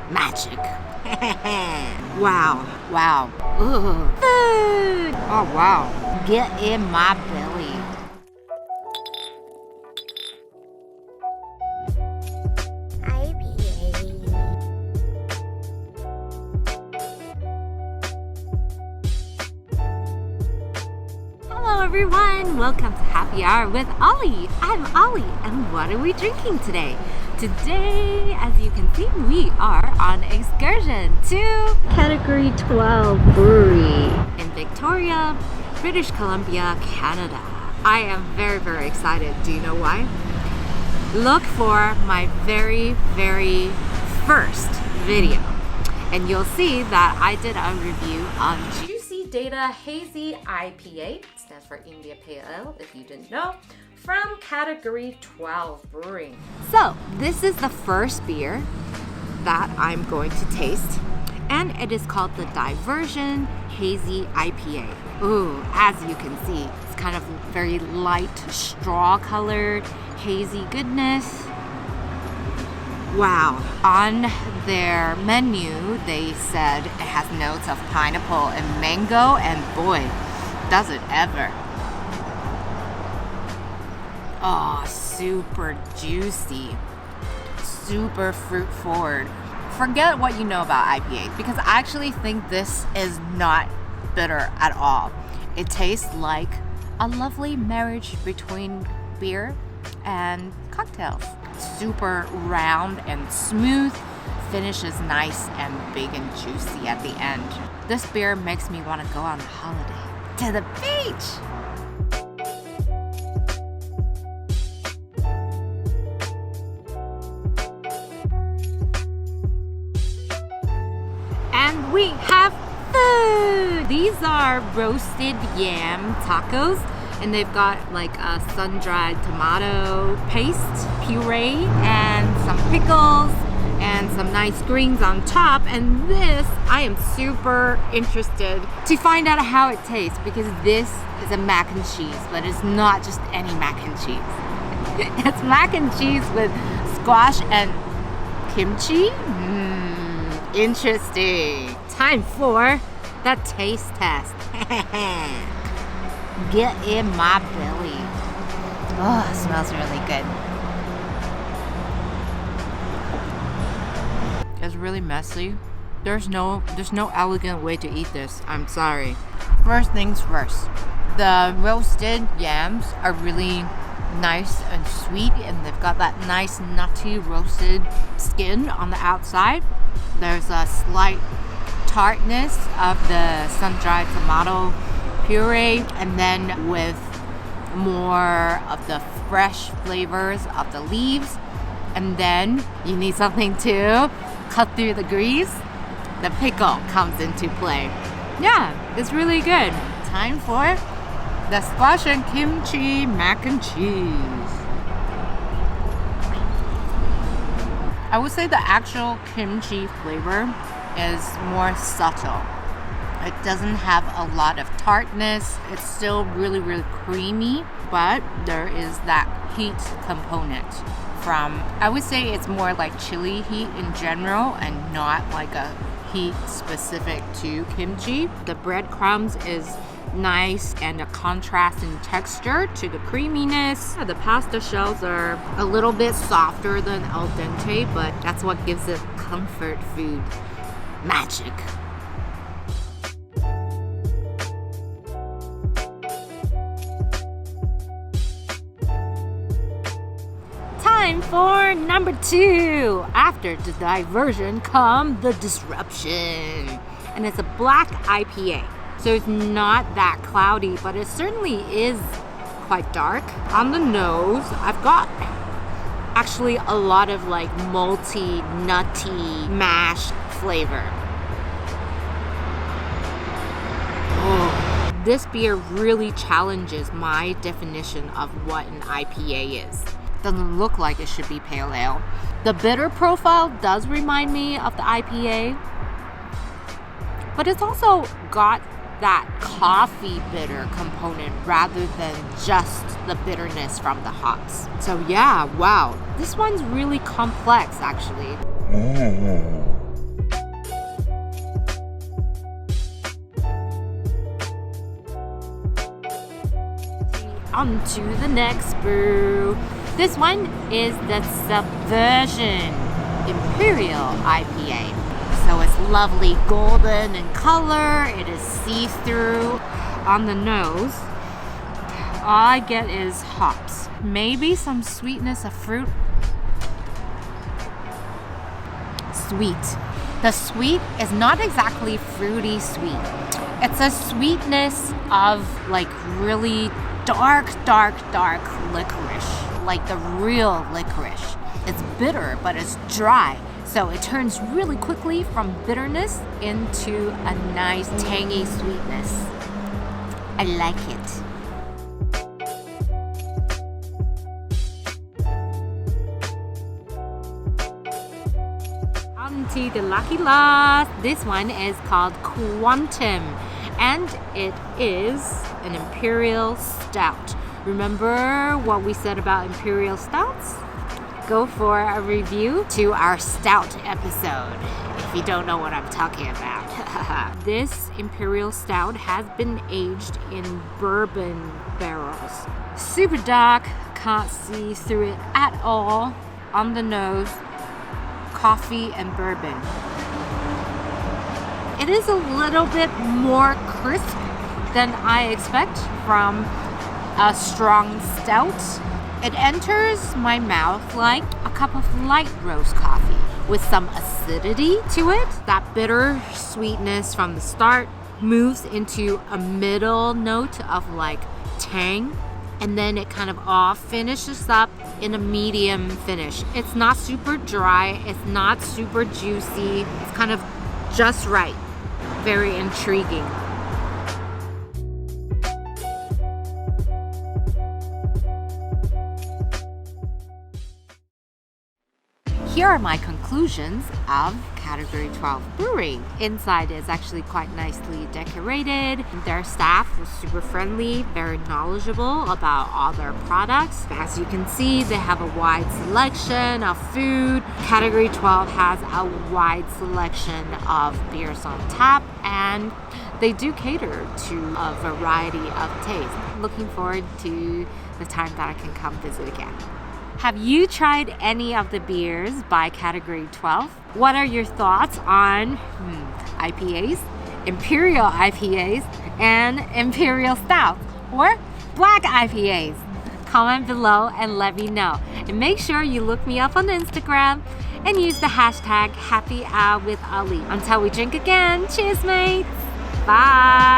Magic. Wow. Ugh. Food. Oh, wow. Get in my belly. Hello everyone, welcome to Happy Hour with Ollie. I'm Ollie, and what are we drinking today? Today, as you can see, we are on excursion to Category 12 Brewery in Victoria, British Columbia, Canada. I am very excited. Do you know why? Look for my very first video, and you'll see that I did a review on Juicy Data Hazy IPA, stands for India Pale Ale if you didn't know, from Category 12 Brewing. So this is the first beer that I'm going to taste, and it is called the Diversion Hazy IPA. Ooh, as you can see, it's kind of very light straw colored, hazy goodness. Wow. On their menu, they said it has notes of pineapple and mango, and boy, does it ever. Oh, super juicy, super fruit forward. Forget what you know about IPA, because I actually think this is not bitter at all. It tastes like a lovely marriage between beer and cocktails. Super round and smooth, finishes nice and big and juicy at the end. This beer makes me want to go on a holiday to the beach. And we have food! These are roasted yam tacos, and they've got like a sun-dried tomato paste puree and some pickles and some nice greens on top. And this, I am super interested to find out how it tastes, because this is a mac and cheese, but it's not just any mac and cheese. It's mac and cheese with squash and kimchi. Interesting. Time for the taste test. Get in my belly. Oh, it smells really good. It's really messy. There's no elegant way to eat this. I'm sorry. First things first. The roasted yams are really nice and sweet, and they've got that nice nutty roasted skin on the outside. There's a slight tartness of the sun-dried tomato puree, and then with more of the fresh flavors of the leaves. And then you need something to cut through the grease. The pickle comes into play. Yeah, it's really good. Time for the squash and kimchi mac and cheese. I would say the actual kimchi flavor is more subtle. It doesn't have a lot of tartness. It's still really creamy, but there is that heat component from, I would say it's more like chili heat in general, and not like a heat specific to kimchi. The breadcrumbs is nice and a contrast in texture to the creaminess. The pasta shells are a little bit softer than al dente, but that's what gives it comfort food magic. Time for number 2. After the diversion come the disruption. And it's a black IPA. So it's not that cloudy, but it certainly is quite dark. On the nose, I've got actually a lot of like malty, nutty, mashed flavor. Oh, this beer really challenges my definition of what an IPA is. Doesn't look like it should be pale ale. The bitter profile does remind me of the IPA, but it's also got that coffee bitter component rather than just the bitterness from the hops. So yeah, wow, this one's really complex actually. on to the next brew. This one is the Subversion Imperial IPA. So it's lovely golden in color. It is see-through. On the nose, all I get is hops. Maybe some sweetness of fruit. Sweet. The sweet is not exactly fruity sweet. It's a sweetness of like really dark licorice. Like the real licorice. It's bitter, but it's dry. So it turns really quickly from bitterness into a nice tangy sweetness. I like it. On to the lucky last. This one is called Quantum, and it is an Imperial Stout. Remember what we said about Imperial Stouts? Go for a review to our Stout episode if you don't know what I'm talking about. This Imperial Stout has been aged in bourbon barrels. Super dark, can't see through it at all. On the nose, coffee and bourbon. It is a little bit more crisp than I expect from a strong stout. It enters my mouth like a cup of light roast coffee with some acidity to it. That bitter sweetness from the start moves into a middle note of like tang, and then it kind of all finishes up in a medium finish. It's not super dry, it's not super juicy, it's kind of just right. Very intriguing. Here are my conclusions of Category 12 Brewing. Inside is actually quite nicely decorated. Their staff was super friendly, very knowledgeable about all their products. As you can see, they have a wide selection of food. Category 12 has a wide selection of beers on tap, and they do cater to a variety of tastes. Looking forward to the time that I can come visit again. Have you tried any of the beers by Category 12? What are your thoughts on IPAs, Imperial IPAs, and Imperial Stouts, or Black IPAs? Comment below and let me know. And make sure you look me up on Instagram and use the hashtag #HappyHourWithOllie. Until we drink again, cheers mates! Bye!